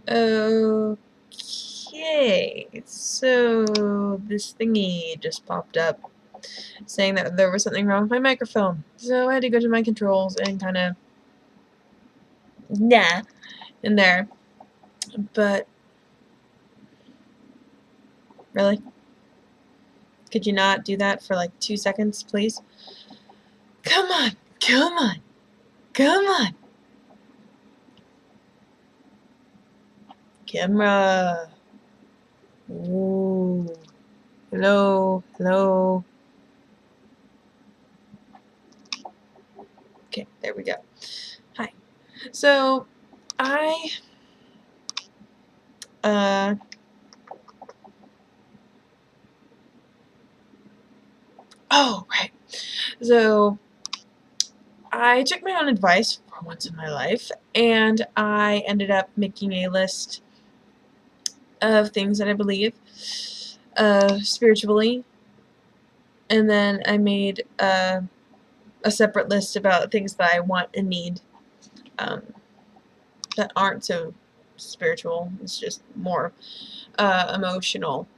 Okay, so this thingy just popped up saying that there was something wrong with my microphone. So I had to go to my controls and kind of, nah, in there. But, really? Could you not do that for like 2 seconds, please? Come on, come on, come on. Camera. Ooh. Hello, hello. Okay, there we go. Hi. So, I, oh, right. So, I took my own advice for once in my life, and I ended up making a list of things that I believe spiritually, and then I made a separate list about things that I want and need um, that aren't so spiritual. It's just more emotional.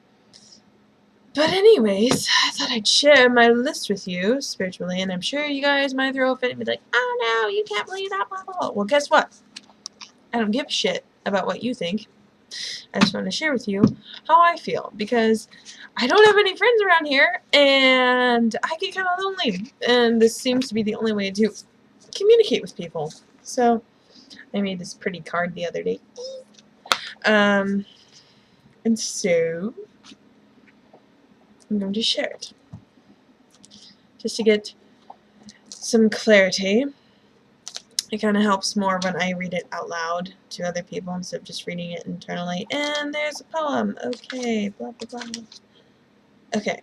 But anyways, I thought I'd share my list with you spiritually, and I'm sure you guys might throw a fit and be like, oh no, you can't believe that, blah, blah, blah. Well, guess what? I don't give a shit about what you think. I just want to share with you how I feel, because I don't have any friends around here, and I get kind of lonely, and this seems to be the only way to communicate with people. So, I made this pretty card the other day. And so, I'm going to share it. Just to get some clarity. It kind of helps more when I read it out loud to other people instead of just reading it internally. And there's a poem. Okay, blah, blah, blah. Okay,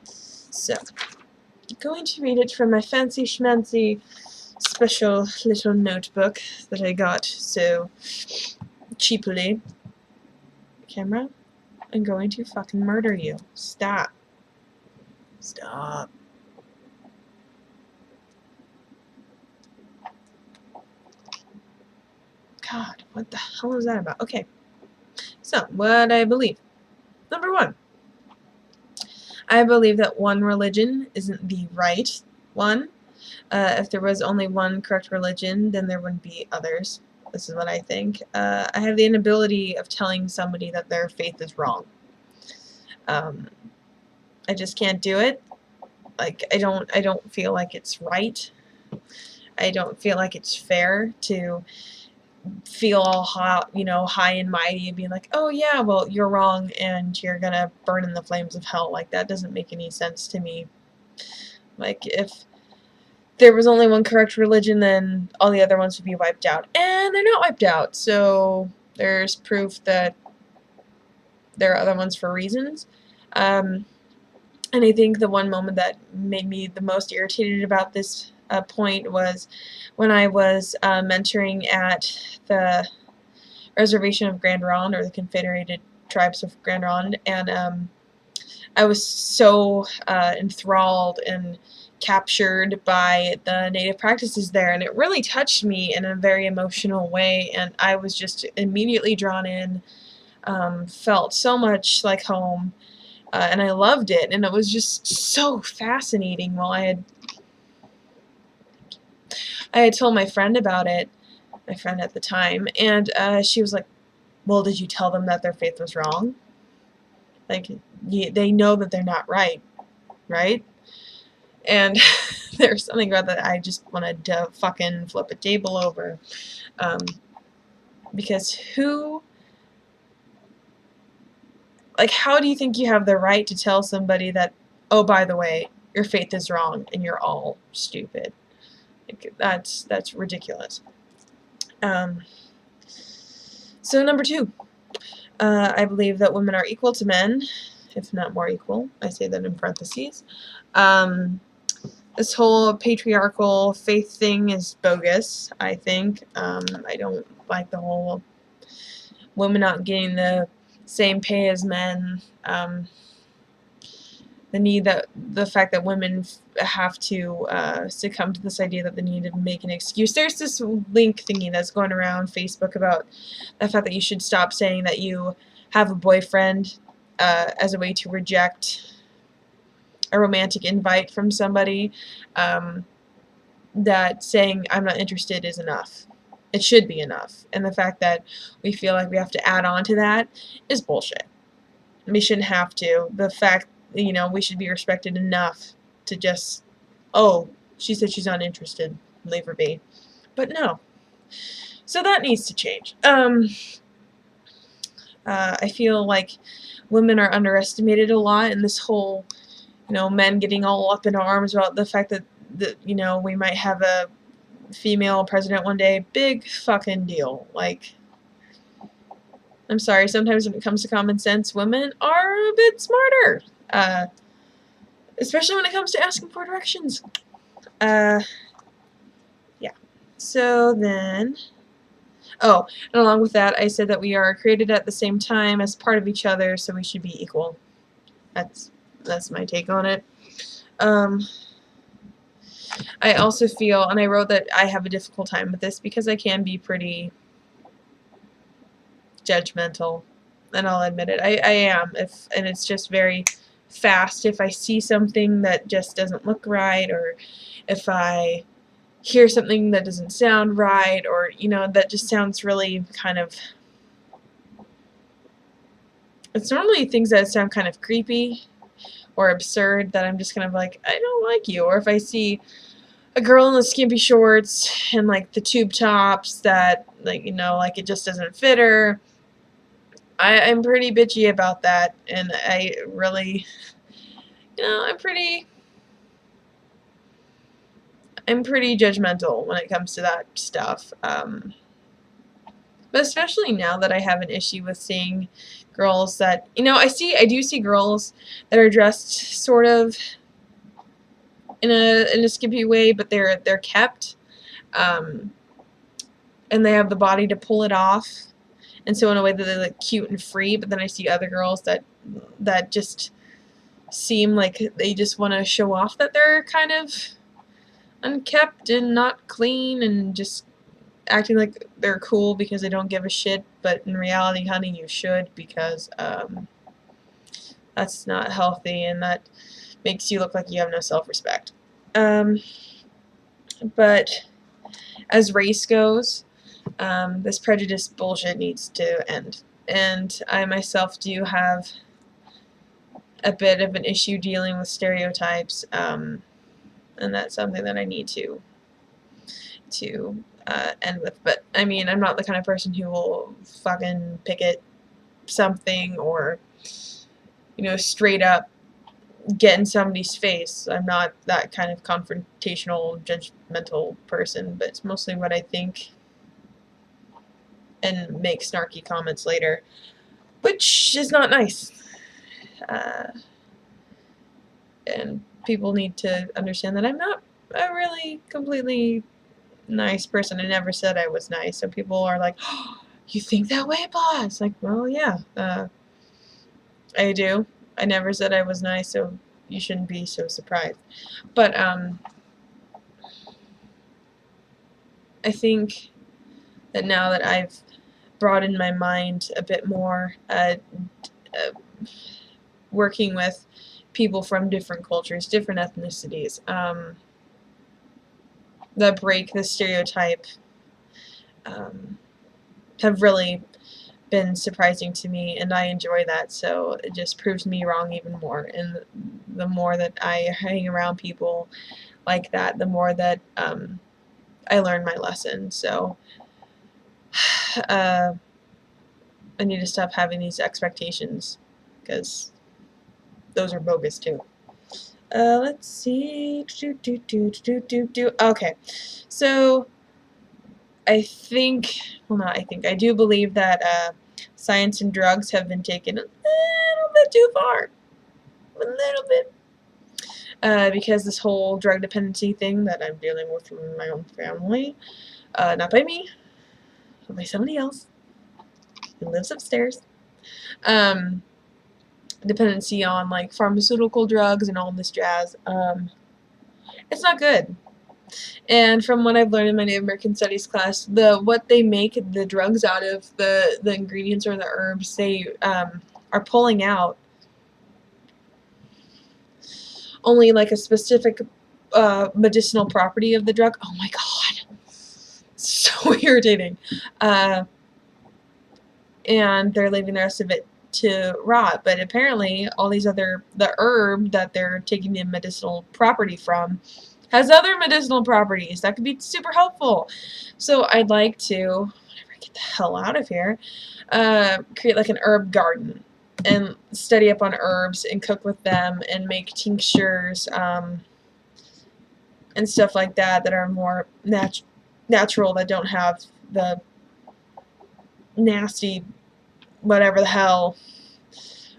so I'm going to read it from my fancy schmancy special little notebook that I got so cheaply. Camera, I'm going to fucking murder you. Stop. Stop. God, what the hell is that about? Okay, so what I believe. Number one, I believe that one religion isn't the right one. If there was only one correct religion, then there wouldn't be others. This is what I think. I have the inability of telling somebody that their faith is wrong. I just can't do it. Like, I don't feel like it's right. I don't feel like it's fair to feel all hot, high and mighty and being like, oh yeah, well, you're wrong and you're gonna burn in the flames of hell. Like, that doesn't make any sense to me. Like, if there was only one correct religion, then all the other ones would be wiped out. And they're not wiped out, so there's proof that there are other ones for reasons. And I think the one moment that made me the most irritated about this point was when I was mentoring at the Reservation of Grand Ronde, or the Confederated Tribes of Grand Ronde, and I was so enthralled and captured by the native practices there, and it really touched me in a very emotional way, and I was just immediately drawn in, felt so much like home, and I loved it, and it was just so fascinating. While I had told my friend about it, my friend at the time, and she was like, well, did you tell them that their faith was wrong? Like, they know that they're not right, right? And there's something about that I just wanted to fucking flip a table over. Because how do you think you have the right to tell somebody that, oh, by the way, your faith is wrong and you're all stupid? Like, that's ridiculous. So number two, I believe that women are equal to men, if not more equal. I say that in parentheses. This whole patriarchal faith thing is bogus, I think. I don't like the whole women not getting the same pay as men. the fact that women have to succumb to this idea that they need to make an excuse. There's this link thingy that's going around Facebook about the fact that you should stop saying that you have a boyfriend as a way to reject a romantic invite from somebody. That saying I'm not interested is enough. It should be enough. And the fact that we feel like we have to add on to that is bullshit. We shouldn't have to. The fact, we should be respected enough to just, oh, she said she's not interested, leave her be. But no. So that needs to change. I feel like women are underestimated a lot in this whole, men getting all up in arms about the fact that, we might have a female president one day. Big fucking deal. Like, I'm sorry, sometimes when it comes to common sense, women are a bit smarter. Especially when it comes to asking for directions. Yeah. So then, and along with that, I said that we are created at the same time as part of each other, so we should be equal. That's my take on it. I also feel, and I wrote that I have a difficult time with this because I can be pretty judgmental, and I'll admit it. I am, and it's just very fast. If I see something that just doesn't look right, or if I hear something that doesn't sound right, or that just sounds really kind of, it's normally things that sound kind of creepy or absurd that I'm just kind of like, I don't like you. Or if I see a girl in the skimpy shorts and like the tube tops that like it just doesn't fit her, I'm pretty bitchy about that, and I really, I'm pretty judgmental when it comes to that stuff. But especially now that I have an issue with seeing girls that, I do see girls that are dressed sort of in a skimpy way, but they're kept, and they have the body to pull it off, and so in a way that they look cute and free. But then I see other girls that just seem like they just want to show off that they're kind of unkept and not clean and just acting like they're cool because they don't give a shit, but in reality, honey, you should, because that's not healthy, and that makes you look like you have no self-respect. But as race goes, this prejudice bullshit needs to end, and I myself do have a bit of an issue dealing with stereotypes, and that's something that I need to end with. But I mean, I'm not the kind of person who will fucking picket something or straight up get in somebody's face. I'm not that kind of confrontational, judgmental person, but it's mostly what I think and make snarky comments later, which is not nice. And people need to understand that I'm not a really completely nice person. I never said I was nice. So people are like, oh, you think that way, boss? Like, well, yeah, I do. I never said I was nice, so you shouldn't be so surprised. But I think that now that I've broadened my mind a bit more, working with people from different cultures, different ethnicities, that break the stereotype, have really been surprising to me, and I enjoy that. So it just proves me wrong even more. And the more that I hang around people like that, the more that I learn my lesson. So I need to stop having these expectations, because those are bogus too. Let's see. Okay, so I do believe that science and drugs have been taken a little bit too far. A little bit. Because this whole drug dependency thing that I'm dealing with from my own family, not by me, but by somebody else who lives upstairs, dependency on like pharmaceutical drugs and all this jazz. It's not good. And from what I've learned in my Native American Studies class, what they make the drugs out of, the ingredients or the herbs, they are pulling out only like a specific medicinal property of the drug. Oh my god, so irritating. And they're leaving the rest of it to rot. But apparently, all these the herb that they're taking the medicinal property from has other medicinal properties that could be super helpful. So I'd like to, whenever I get the hell out of here, create like an herb garden and study up on herbs and cook with them and make tinctures and stuff like that that are more natural, that don't have the nasty whatever the hell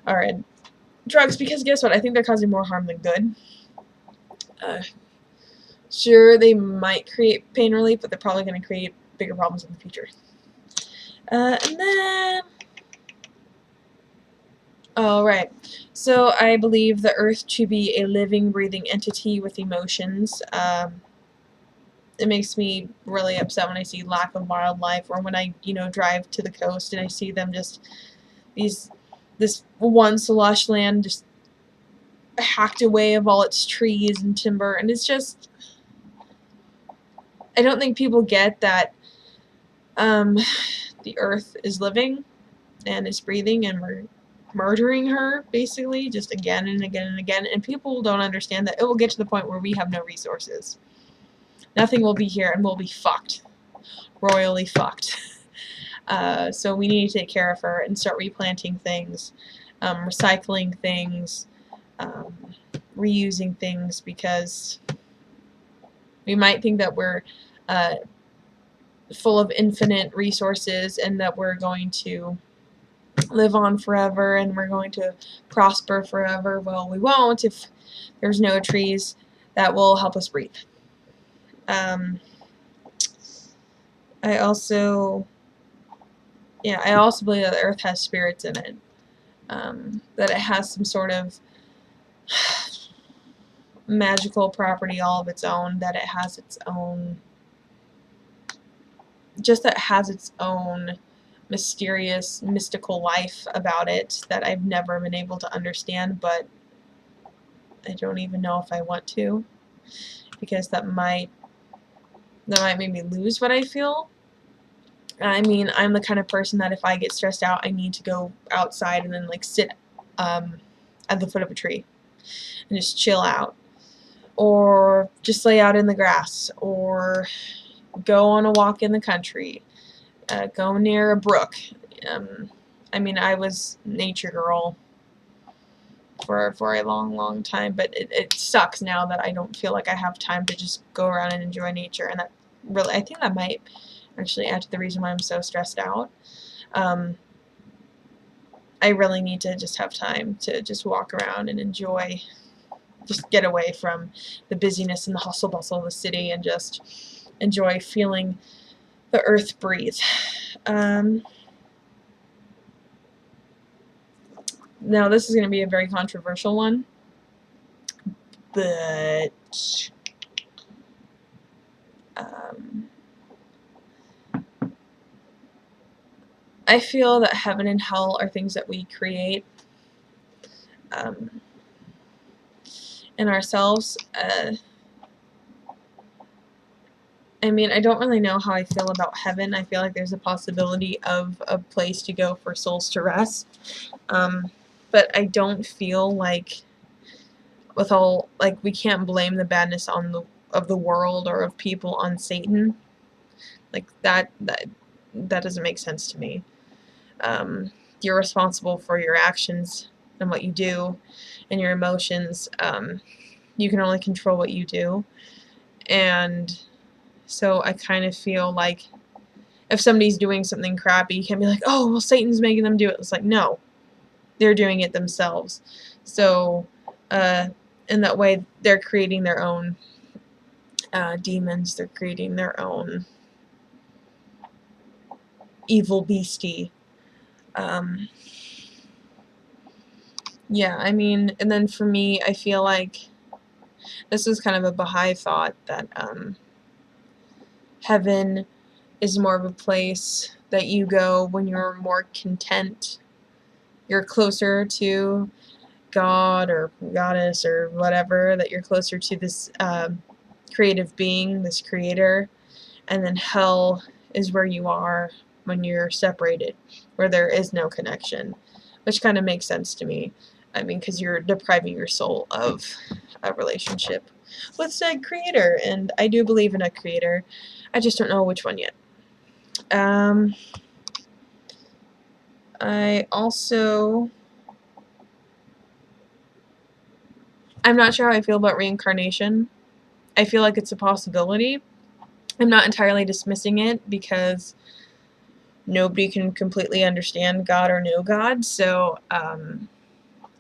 are in drugs, because guess what? I think they're causing more harm than good. Sure, they might create pain relief, but they're probably going to create bigger problems in the future. And then, right. So I believe the earth to be a living, breathing entity with emotions. It makes me really upset when I see lack of wildlife, or when I, drive to the coast and I see them just, this one slush land just hacked away of all its trees and timber, and it's just, I don't think people get that the earth is living and is breathing, and we're murdering her basically just again and again and again, and people don't understand that it will get to the point where we have no resources. Nothing will be here, and we'll be fucked. Royally fucked. So we need to take care of her and start replanting things, recycling things, reusing things, because we might think that we're full of infinite resources and that we're going to live on forever and we're going to prosper forever. Well, we won't if there's no trees that will help us breathe. I also believe that the earth has spirits in it, that it has some sort of magical property all of its own, that it has its own, mysterious, mystical life about it that I've never been able to understand, but I don't even know if I want to, because that might make me lose what I feel. I mean, I'm the kind of person that if I get stressed out, I need to go outside and then like sit at the foot of a tree and just chill out, or just lay out in the grass, or go on a walk in the country, go near a brook. I mean, I was nature girl for a long time, but it sucks now that I don't feel like I have time to just go around and enjoy nature, and that really, I think that might actually add to the reason why I'm so stressed out. I really need to just have time to just walk around and enjoy, just get away from the busyness and the hustle bustle of the city and just enjoy feeling the earth breathe. Now this is going to be a very controversial one, but I feel that heaven and hell are things that we create in ourselves. I mean, I don't really know how I feel about heaven. I feel like there's a possibility of a place to go for souls to rest. But I don't feel like, we can't blame the badness of the world or of people on Satan. Like that doesn't make sense to me. You're responsible for your actions and what you do and your emotions. You can only control what you do. And so I kind of feel like if somebody's doing something crappy, you can't be like, oh, well, Satan's making them do it. It's like, no, they're doing it themselves. So in that way, they're creating their own demons. They're creating their own evil beastie. Yeah, I mean, and then for me, I feel like this is kind of a Baha'i thought that heaven is more of a place that you go when you're more content. You're closer to God or goddess or whatever, that you're closer to this creative being, this creator, and then hell is where you are when you're separated, where there is no connection, which kind of makes sense to me. I mean, because you're depriving your soul of a relationship with said creator, and I do believe in a creator. I just don't know which one yet. I also, I'm not sure how I feel about reincarnation. I feel like it's a possibility. I'm not entirely dismissing it because nobody can completely understand God or know God. So, I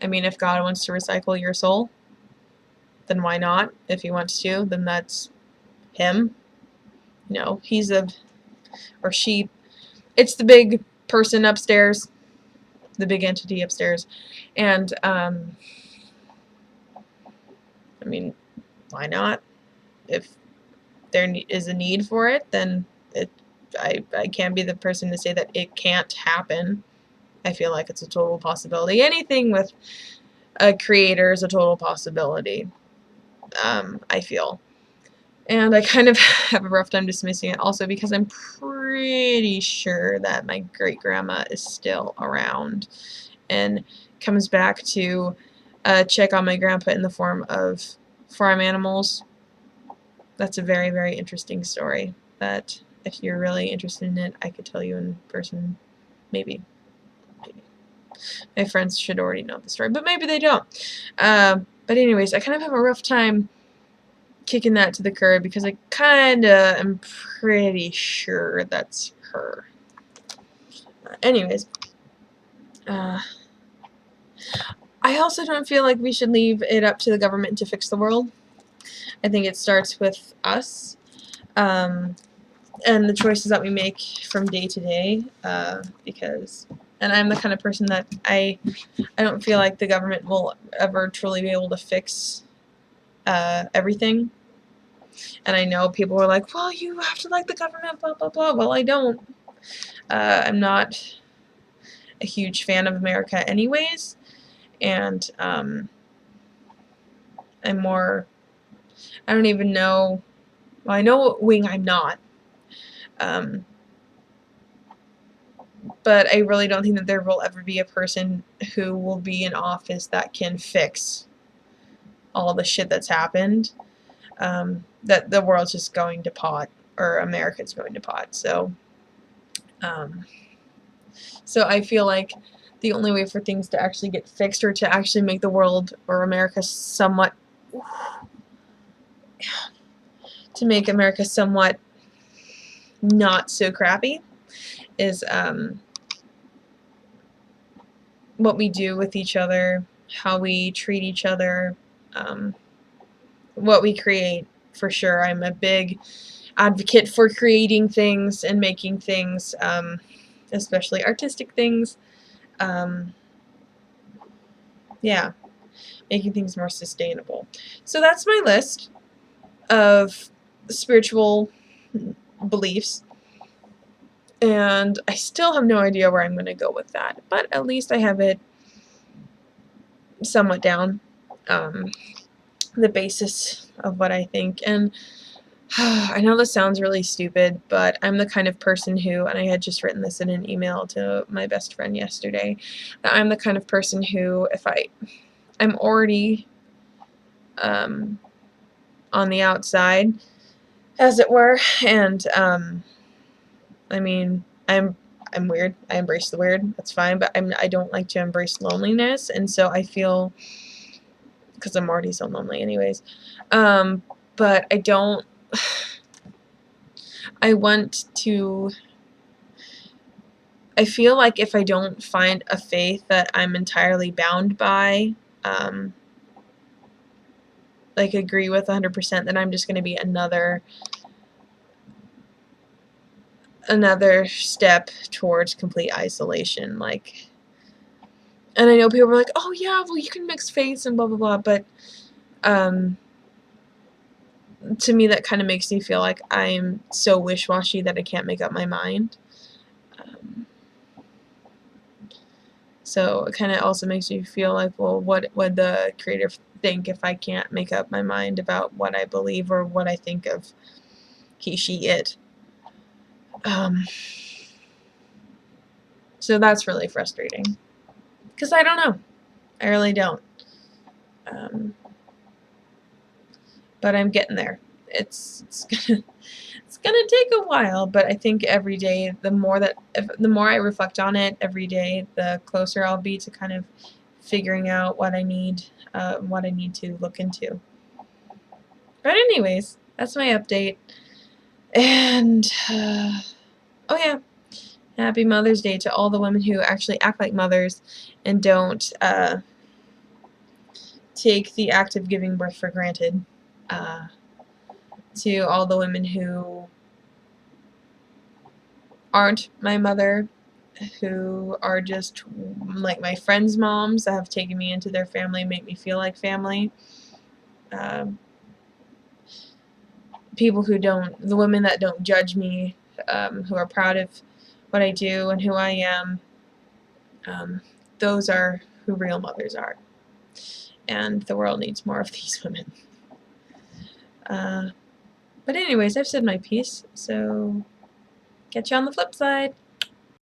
mean, if God wants to recycle your soul, then why not? If he wants to, then that's him. You know, he's a, or she, it's the big person upstairs, the big entity upstairs. And, I mean, why not? If there is a need for it, then I can't be the person to say that it can't happen. I feel like it's a total possibility. Anything with a creator is a total possibility, I feel. And I kind of have a rough time dismissing it also because I'm pretty sure that my great-grandma is still around and comes back to check on my grandpa in the form of farm animals. That's a very, very interesting story that if you're really interested in it, I could tell you in person. Maybe. My friends should already know the story, but maybe they don't. But anyways, I kind of have a rough time kicking that to the curb because I kind of am pretty sure that's her. Anyways, I also don't feel like we should leave it up to the government to fix the world. I think it starts with us. And the choices that we make from day to day, because, and I'm the kind of person that I don't feel like the government will ever truly be able to fix everything. And I know people are like, well, you have to like the government, blah, blah, blah. Well, I don't. I'm not a huge fan of America anyways, and I'm more, I don't even know, well, I know what wing I'm not. But I really don't think that there will ever be a person who will be in office that can fix all the shit that's happened. That the world's just going to pot, or America's going to pot. So, so I feel like the only way for things to actually get fixed or to actually make the world or America somewhat, to make America somewhat not so crappy, is what we do with each other, how we treat each other, what we create, for sure. I'm a big advocate for creating things and making things, especially artistic things. Yeah, making things more sustainable. So that's my list of spiritual beliefs. And I still have no idea where I'm going to go with that, but at least I have it somewhat down, the basis of what I think. And I know this sounds really stupid, but I'm the kind of person who, and I had just written this in an email to my best friend yesterday, that I'm the kind of person who, if I'm already on the outside, as it were, and I mean, I'm weird. I embrace the weird. That's fine, but I don't like to embrace loneliness, and so I feel, because I'm already so lonely anyways, but I don't, I want to, I feel like if I don't find a faith that I'm entirely bound by, like agree with 100%, then I'm just going to be another step towards complete isolation. Like, And I know people are like, oh yeah, well you can mix faiths and blah blah blah, but to me that kind of makes me feel like I'm so wish-washy that I can't make up my mind. So it kind of also makes me feel like, well, what would the creator think if I can't make up my mind about what I believe or what I think of he, she, it? So that's really frustrating. Because I don't know. I really don't. But I'm getting there. It's gonna take a while, but I think every day, the more I reflect on it every day, the closer I'll be to kind of figuring out what I need to look into. But anyways, that's my update. And oh yeah, happy Mother's Day to all the women who actually act like mothers and don't take the act of giving birth for granted. To all the women who aren't my mother, who are just like my friends' moms that have taken me into their family, make me feel like family. People who don't, the women that don't judge me, who are proud of what I do and who I am, those are who real mothers are. And the world needs more of these women. But anyways, I've said my piece, so catch you on the flip side.